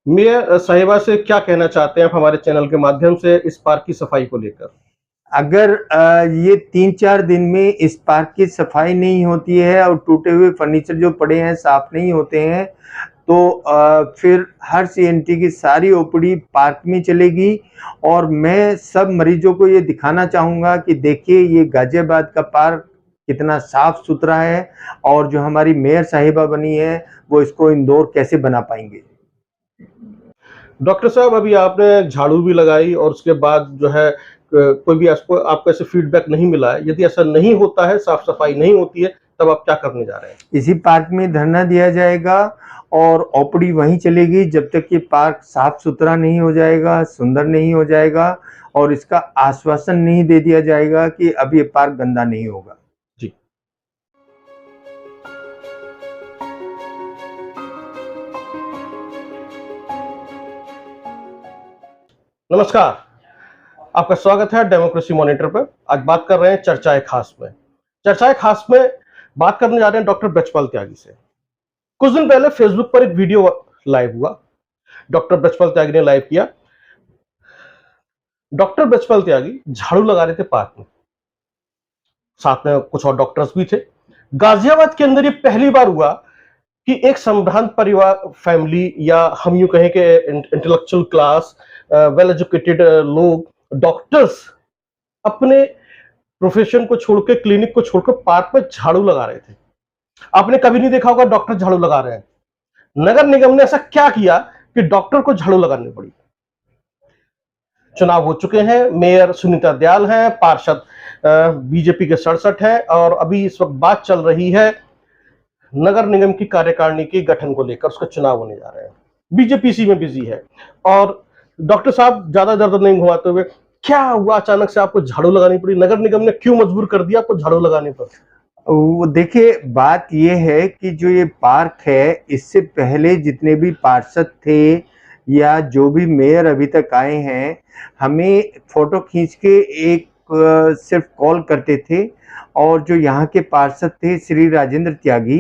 Mayor साहिबा से क्या कहना चाहते हैं आप हमारे चैनल के माध्यम से इस पार्क की सफाई को लेकर? अगर ये 3-4 दिन में इस पार्क की सफाई नहीं होती है और टूटे हुए फर्नीचर जो पड़े हैं साफ नहीं होते हैं, तो फिर हर सीएनटी की सारी ओपीडी पार्क में चलेगी। और मैं सब मरीजों को ये दिखाना चाहूँगा कि देखिए ये गाजियाबाद का पार्क कितना साफ सुथरा है, और जो हमारी मेयर साहिबा बनी है वो इसको इंदौर कैसे बना पाएंगे। डॉक्टर साहब, अभी आपने झाड़ू भी लगाई और उसके बाद जो है कोई भी आपको ऐसे फीडबैक नहीं मिला है। यदि ऐसा नहीं होता है, साफ सफाई नहीं होती है, तब आप क्या करने जा रहे हैं? इसी पार्क में धरना दिया जाएगा और ओपीडी वहीं चलेगी जब तक कि पार्क साफ सुथरा नहीं हो जाएगा, सुंदर नहीं हो जाएगा और इसका आश्वासन नहीं दे दिया जाएगा कि अब ये पार्क गंदा नहीं होगा। जी। नमस्कार, आपका स्वागत है डेमोक्रेसी मॉनिटर पर। आज बात कर रहे हैं चर्चाए खास में। चर्चाए खास में बात करने जा रहे हैं डॉक्टर ब्रजपाल त्यागी से। कुछ दिन पहले फेसबुक पर एक वीडियो लाइव हुआ, डॉक्टर ब्रजपाल त्यागी ने लाइव किया। डॉक्टर ब्रजपाल त्यागी झाड़ू लगा रहे थे पार्क में, साथ में कुछ और डॉक्टर्स भी थे। गाजियाबाद के अंदर ये पहली बार हुआ कि एक संभ्रांत परिवार, फैमिली, या हम यूं कहें कि इंटेलेक्चुअल क्लास, वेल एजुकेटेड लोग, डॉक्टर्स अपने प्रोफेशन को छोड़कर, क्लिनिक को छोड़कर पार्क में झाड़ू लगा रहे थे। आपने कभी नहीं देखा होगा डॉक्टर झाड़ू लगा रहे हैं। नगर निगम ने ऐसा क्या किया कि डॉक्टर को झाड़ू लगानी पड़ी? चुनाव हो चुके हैं, मेयर सुनीता दयाल हैं, पार्षद बीजेपी के 67 हैं, और अभी इस वक्त बात चल रही है नगर निगम की कार्यकारिणी के गठन को लेकर। उसका चुनाव होने जा रहे हैं, बीजेपी इसी में बिजी है। और डॉक्टर साहब, ज्यादा दर्द नहीं घुमाते हुए, क्या हुआ अचानक से आपको झाड़ू लगानी पड़ी? नगर निगम ने क्यों मजबूर कर दिया आपको झाड़ू लगाने पर? वो देखिए, बात ये है कि जो ये पार्क है, इससे पहले जितने भी पार्षद थे या जो भी मेयर अभी तक आए हैं, हमें फोटो खींच के एक सिर्फ कॉल करते थे, और जो यहाँ के पार्षद थे श्री राजेंद्र त्यागी,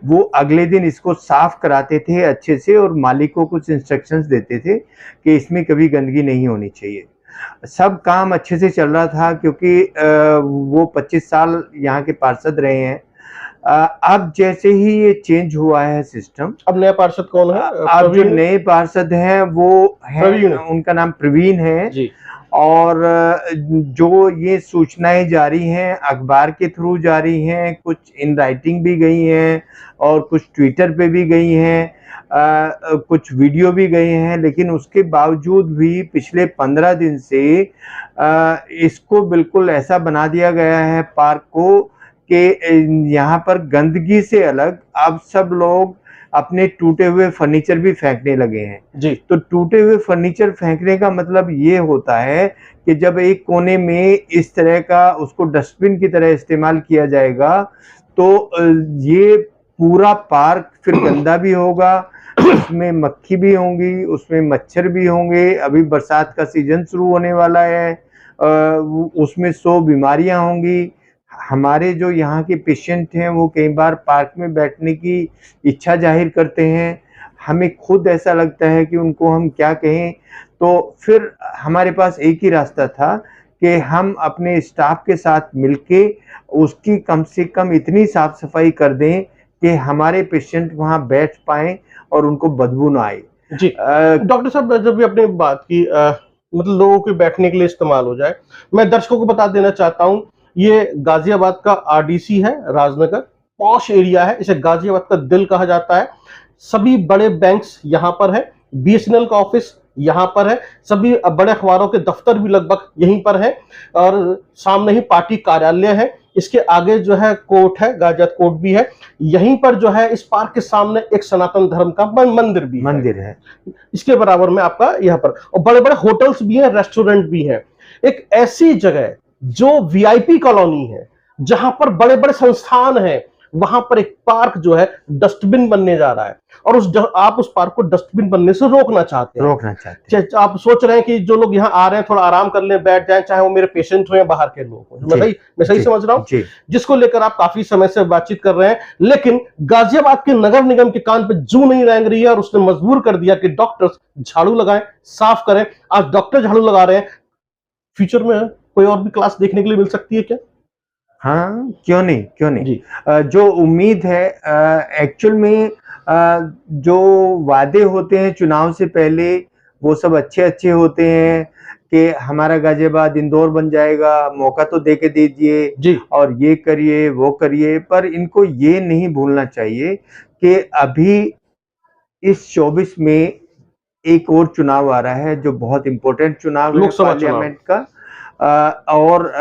वो अगले दिन इसको साफ कराते थे अच्छे से और मालिक को कुछ इंस्ट्रक्शंस देते थे कि इसमें कभी गंदगी नहीं होनी चाहिए। सब काम अच्छे से चल रहा था क्योंकि वो 25 साल यहाँ के पार्षद रहे हैं। अब जैसे ही ये चेंज हुआ है सिस्टम, अब नया पार्षद कौन है? अब जो नए पार्षद हैं वो हैं, उनका नाम प्रवीण है जी। और जो ये सूचनाएं जारी हैं अखबार के थ्रू जारी हैं, कुछ इन राइटिंग भी गई हैं और कुछ ट्विटर पे भी गई हैं, कुछ वीडियो भी गए हैं, लेकिन उसके बावजूद भी पिछले 15 दिन से इसको बिल्कुल ऐसा बना दिया गया है पार्क को कि यहाँ पर गंदगी से अलग अब सब लोग अपने टूटे हुए फर्नीचर भी फेंकने लगे हैं जी। तो टूटे हुए फर्नीचर फेंकने का मतलब ये होता है कि जब एक कोने में इस तरह का उसको डस्टबिन की तरह इस्तेमाल किया जाएगा तो ये पूरा पार्क फिर गंदा भी होगा, उसमें मक्खी भी होंगी, उसमें मच्छर भी होंगे। अभी बरसात का सीजन शुरू होने वाला है, उसमें 100 बीमारियां होंगी। हमारे जो यहाँ के पेशेंट हैं वो कई बार पार्क में बैठने की इच्छा जाहिर करते हैं, हमें खुद ऐसा लगता है कि उनको हम क्या कहें। तो फिर हमारे पास एक ही रास्ता था कि हम अपने स्टाफ के साथ मिलके उसकी कम से कम इतनी साफ सफाई कर दें कि हमारे पेशेंट वहाँ बैठ पाएं और उनको बदबू ना आए जी। डॉक्टर साहब, जब भी आपने बात की मतलब लोगों के बैठने के लिए इस्तेमाल हो जाए, मैं दर्शकों को बता देना चाहता हूं, ये गाजियाबाद का आरडीसी है, राजनगर पॉश एरिया है, इसे गाजियाबाद का दिल कहा जाता है। सभी बड़े बैंक्स यहाँ पर है, बीएसएनएल का ऑफिस यहाँ पर है, सभी बड़े अखबारों के दफ्तर भी लगभग यहीं पर है, और सामने ही पार्टी कार्यालय है। इसके आगे जो है कोर्ट है, गाजियाबाद कोर्ट भी है। यहीं पर जो है इस पार्क के सामने एक सनातन धर्म का मंदिर भी है। इसके बराबर में आपका यहाँ पर और बड़े बड़े होटल्स भी हैं, रेस्टोरेंट भी हैं। एक ऐसी जगह जो वीआईपी कॉलोनी है, जहां पर बड़े बड़े संस्थान हैं, वहां पर एक पार्क जो है डस्टबिन बनने जा रहा है, और आप उस पार्क को डस्टबिन बनने से रोकना चाहते हैं। आप सोच रहे हैं कि जो लोग यहाँ आ रहे हैं थोड़ा आराम कर लें, बैठ जाएं, चाहे वो मेरे पेशेंट हो या बाहर के लोग हो। मैं सही समझ रहा हूँ? जिसको लेकर आप काफी समय से बातचीत कर रहे हैं, लेकिन गाजियाबाद के नगर निगम के कान पे जू नहीं रेंग रही है, और उसने मजबूर कर दिया कि डॉक्टर्स झाड़ू लगाएं, साफ करें। आज डॉक्टर झाड़ू लगा रहे हैं, फ्यूचर में कोई और भी क्लास देखने के लिए मिल सकती है क्या? हाँ, क्यों नहीं। जो उम्मीद है, एक्चुअल में जो वादे होते हैं चुनाव से पहले, वो सब अच्छे होते हैं कि हमारा गाजियाबाद इंदौर बन जाएगा, मौका तो दे के दीजिए और ये करिए वो करिए। पर इनको ये नहीं भूलना चाहिए कि अभी इस 24 में एक और चुनाव आ रहा है जो बहुत इंपॉर्टेंट चुनाव है, पार्लियामेंट का। और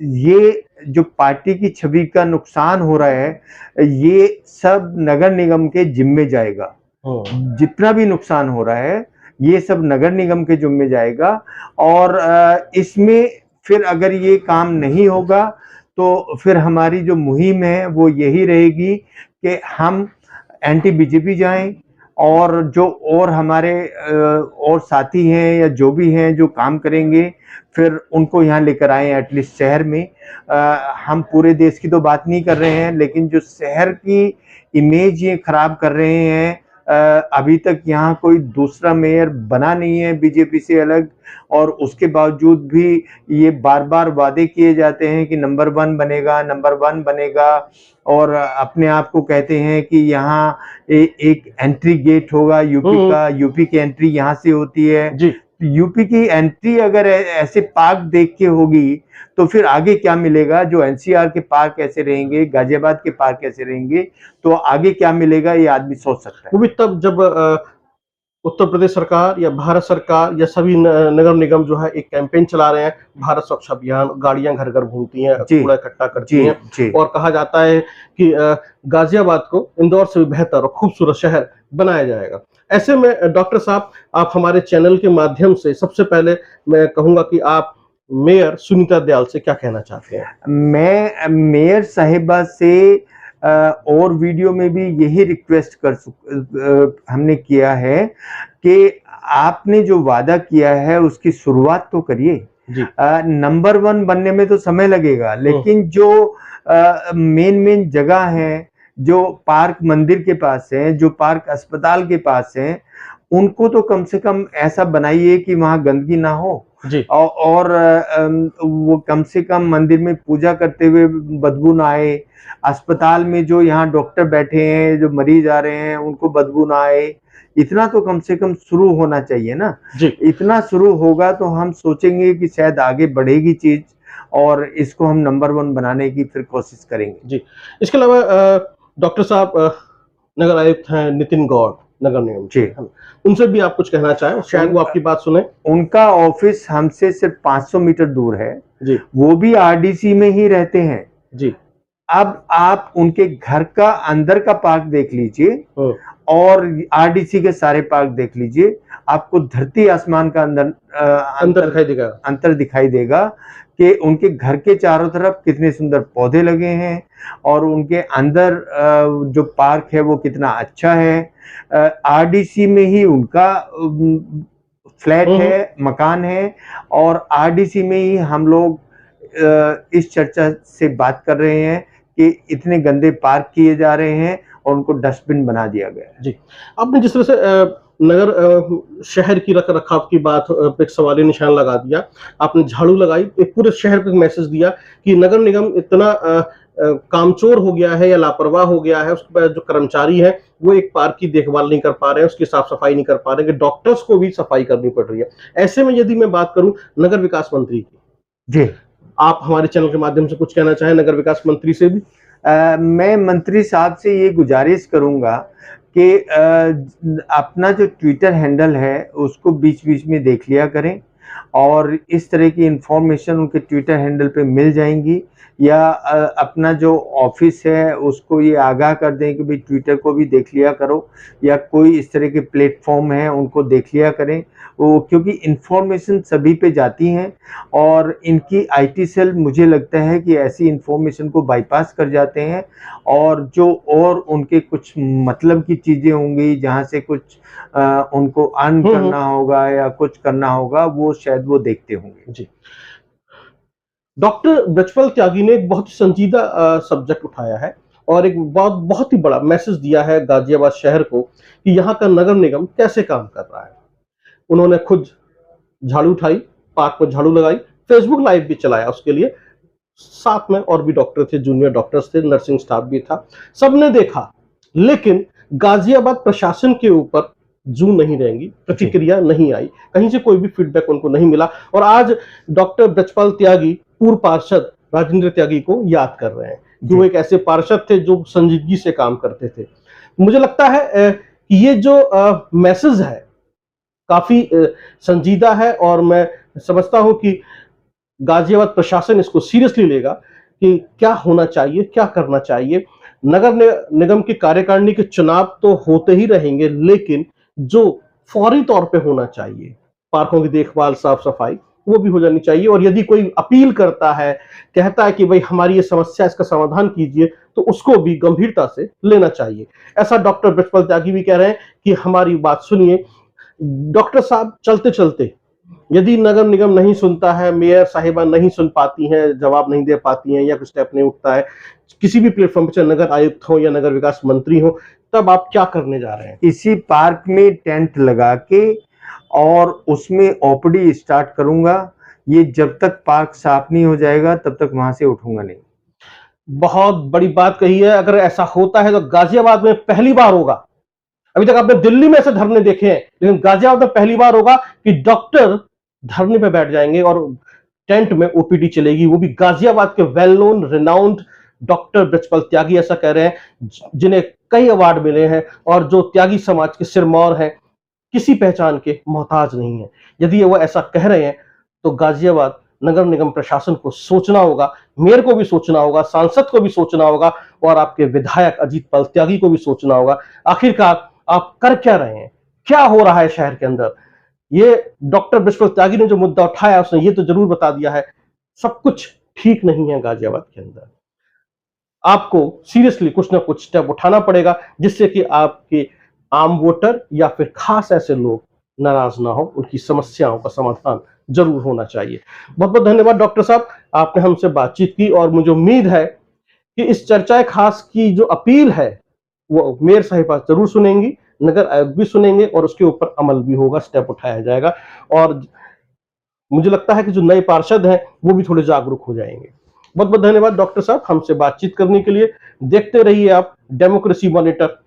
ये जो पार्टी की छवि का नुकसान हो रहा है, ये सब नगर निगम के जिम्मे जाएगा। जितना भी नुकसान हो रहा है ये सब नगर निगम के जिम्मे जाएगा। और इसमें फिर अगर ये काम नहीं होगा तो फिर हमारी जो मुहिम है वो यही रहेगी कि हम एंटी बीजेपी जाएं, और जो और हमारे और साथी हैं या जो भी हैं जो काम करेंगे फिर उनको यहाँ लेकर आए, एटलीस्ट शहर में। हम पूरे देश की तो बात नहीं कर रहे हैं, लेकिन जो शहर की इमेज ये खराब कर रहे हैं। अभी तक यहाँ कोई दूसरा मेयर बना नहीं है बीजेपी से अलग, और उसके बावजूद भी ये बार बार वादे किए जाते हैं कि नंबर 1 बनेगा, और अपने आप को कहते हैं कि यहाँ एक एंट्री गेट होगा यूपी का, यूपी की एंट्री यहाँ से होती है जी। यूपी की एंट्री अगर ऐसे पार्क देख के होगी तो फिर आगे क्या मिलेगा? जो एनसीआर के पार्क कैसे रहेंगे, गाजियाबाद के पार्क कैसे रहेंगे, तो आगे क्या मिलेगा ये आदमी सोच सकता है। वो भी तब जब उत्तर प्रदेश सरकार या भारत सरकार या सभी नगर निगम जो है एक कैंपेन चला रहे हैं, भारत स्वच्छ अभियान, गाड़ियां घर घर घूमती हैं, कूड़ा इकट्ठा करती हैं, और कहा जाता है कि गाजियाबाद को इंदौर से भी बेहतर और खूबसूरत शहर बनाया जाएगा। ऐसे में डॉक्टर साहब, आप हमारे चैनल के माध्यम से सबसे पहले मैं कहूंगा कि आप मेयर सुनीता दयाल से क्या कहना चाहते हैं? मैं मेयर साहिबा से और वीडियो में भी यही रिक्वेस्ट हमने किया है कि आपने जो वादा किया है उसकी शुरुआत तो करिए। नंबर 1 बनने में तो समय लगेगा, लेकिन जो मेन जगह है, जो पार्क मंदिर के पास है, जो पार्क अस्पताल के पास है, उनको तो कम से कम ऐसा बनाइए कि वहां गंदगी ना हो जी। और वो कम से कम मंदिर में पूजा करते हुए बदबू ना आए। अस्पताल में जो यहाँ डॉक्टर बैठे हैं, जो मरीज आ रहे हैं, उनको बदबू ना आए। इतना तो कम से कम शुरू होना चाहिए ना जी। इतना शुरू होगा तो हम सोचेंगे कि शायद आगे बढ़ेगी चीज, और इसको हम नंबर 1 बनाने की फिर कोशिश करेंगे जी। इसके अलावा डॉक्टर साहब, नगर आयुक्त हैं नितिन गौड़, नगर निगम जी, उनसे भी आप कुछ कहना चाहें, शायद वो आपकी बात सुने। उनका ऑफिस हमसे सिर्फ 500 मीटर दूर है जी। वो भी आरडीसी में ही रहते हैं जी। अब आप उनके घर का अंदर का पार्क देख लीजिए और आरडीसी के सारे पार्क देख लीजिए, आपको धरती आसमान का अंतर दिखाई देगा कि उनके घर के चारों तरफ कितने सुंदर पौधे लगे हैं, और उनके अंदर जो पार्क है वो कितना अच्छा है। आरडीसी में ही उनका फ्लैट है, मकान है, और आरडीसी में ही हम लोग इस चर्चा से बात कर रहे हैं कि इतने गंदे पार्क किए जा रहे हैं और उनको डस्टबिन बना दिया गया है जी। आपने जिस तरह से नगर शहर की रख रखाव की बात पे एक सवालिया निशान लगा दिया, आपने झाड़ू लगाई, एक पूरे शहर को मैसेज दिया कि नगर निगम इतना कामचोर हो गया है या लापरवाह हो गया है, उसके बाद जो कर्मचारी हैं वो एक पार्क की देखभाल नहीं कर पा रहे हैं, उसकी साफ सफाई नहीं कर पा रहे हैं, कि डॉक्टर्स को भी सफाई करनी पड़ रही है। ऐसे में यदि मैं बात करूं नगर विकास मंत्री की जी, आप हमारे चैनल के माध्यम से कुछ कहना चाहें नगर विकास मंत्री से भी? मैं मंत्री साहब से ये गुजारिश करूंगा कि अपना जो ट्विटर हैंडल है उसको बीच बीच में देख लिया करें, और इस तरह की इंफॉर्मेशन उनके ट्विटर हैंडल पे मिल जाएंगी, या अपना जो ऑफिस है उसको ये आगाह कर दें कि भाई ट्विटर को भी देख लिया करो, या कोई इस तरह के प्लेटफॉर्म हैं उनको देख लिया करें वो, क्योंकि इंफॉर्मेशन सभी पे जाती हैं और इनकी आईटी सेल मुझे लगता है कि ऐसी इंफॉर्मेशन को बाईपास कर जाते हैं, और जो और उनके कुछ मतलब की चीज़ें होंगी जहाँ से कुछ उनको अर्न करना होगा या कुछ करना होगा, वो शायद वो देखते होंगे। जी। डॉक्टर ब्रजपाल त्यागी ने एक बहुत ही संजीदा सब्जेक्ट उठाया है और एक बहुत ही बड़ा मैसेज दिया है गाजियाबाद शहर को कि यहाँ का नगर निगम कैसे काम कर रहा है। उन्होंने खुद झाड़ू उठाई, पार्क में झाड़ू लगाई, फेसबुक लाइव भी चलाया उसके लिए, साथ में और भी डॉक्टर थे, जूनियर डॉक्टर्स थे, नर्सिंग स्टाफ भी था, सबने देखा। लेकिन गाजियाबाद प्रशासन के ऊपर जू नहीं रहेंगी, प्रतिक्रिया नहीं आई, कहीं से कोई भी फीडबैक उनको नहीं मिला। और आज डॉक्टर ब्रजपाल त्यागी पूर्व पार्षद राजेंद्र त्यागी को याद कर रहे हैं कि वो एक ऐसे पार्षद थे जो संजीदगी से काम करते थे। मुझे लगता है कि ये जो मैसेज है काफी संजीदा है और मैं समझता हूं कि गाजियाबाद प्रशासन इसको सीरियसली लेगा कि क्या होना चाहिए, क्या करना चाहिए। नगर निगम की कार्यकारिणी के चुनाव तो होते ही रहेंगे, लेकिन जो फौरी तौर पे होना चाहिए, पार्कों की देखभाल, साफ सफाई, वो भी हो जानी चाहिए। और यदि कोई अपील करता है, कहता है कि भाई हमारी ये समस्या, इसका समाधान कीजिए, तो उसको भी गंभीरता से लेना चाहिए। ऐसा डॉक्टर ब्रजपाल त्यागी भी कह रहे हैं कि हमारी बात सुनिए। डॉक्टर साहब चलते चलते यदि नगर निगम नहीं सुनता है, मेयर साहिबा नहीं सुन पाती हैं, जवाब नहीं दे पाती हैं या कुछ स्टेप नहीं उठता है, किसी भी प्लेटफॉर्म पे, चाहे नगर आयुक्त हो या नगर विकास मंत्री हो, तब आप क्या करने जा रहे हैं? इसी पार्क में टेंट लगा के और उसमें ओपीडी स्टार्ट करूंगा। ये जब तक पार्क साफ नहीं हो जाएगा तब तक वहां से उठूंगा नहीं। बहुत बड़ी बात कही है। अगर ऐसा होता है तो गाजियाबाद में पहली बार होगा। अभी तक आपने दिल्ली में ऐसे धरने देखे हैं, लेकिन गाजियाबाद में पहली बार होगा कि डॉक्टर धरने पे बैठ जाएंगे और टेंट में ओपीडी चलेगी, वो भी गाजियाबाद के well known renowned doctor Brajpal Tyagi ऐसा कह रहे हैं, जिन्हें कई अवार्ड मिले हैं और जो त्यागी समाज के सिरमौर हैं, किसी पहचान के मोहताज नहीं है। यदि वो ऐसा कह रहे हैं तो गाजियाबाद नगर निगम प्रशासन को सोचना होगा, मेयर को भी सोचना होगा, सांसद को भी सोचना होगा और आपके विधायक अजीत पाल त्यागी को भी सोचना होगा। आखिरकार आप कर क्या रहे हैं, क्या हो रहा है शहर के अंदर। ये डॉक्टर ब्रजपाल त्यागी ने जो मुद्दा उठाया उसने ये तो जरूर बता दिया है, सब कुछ ठीक नहीं है गाजियाबाद के अंदर। आपको सीरियसली कुछ ना कुछ स्टेप उठाना पड़ेगा जिससे कि आपके आम वोटर या फिर खास ऐसे लोग नाराज ना हो, उनकी समस्याओं का समाधान जरूर होना चाहिए। बहुत बहुत धन्यवाद डॉक्टर साहब, आपने हमसे बातचीत की और मुझे उम्मीद है कि इस चर्चा खास की जो अपील है वो मेयर साहिबा जरूर सुनेंगी, नगर आयुक्त भी सुनेंगे और उसके ऊपर अमल भी होगा, स्टेप उठाया जाएगा। और मुझे लगता है कि जो नए पार्षद हैं वो भी थोड़े जागरूक हो जाएंगे। बहुत बहुत धन्यवाद डॉक्टर साहब हमसे बातचीत करने के लिए। देखते रहिए आप डेमोक्रेसी मॉनिटर।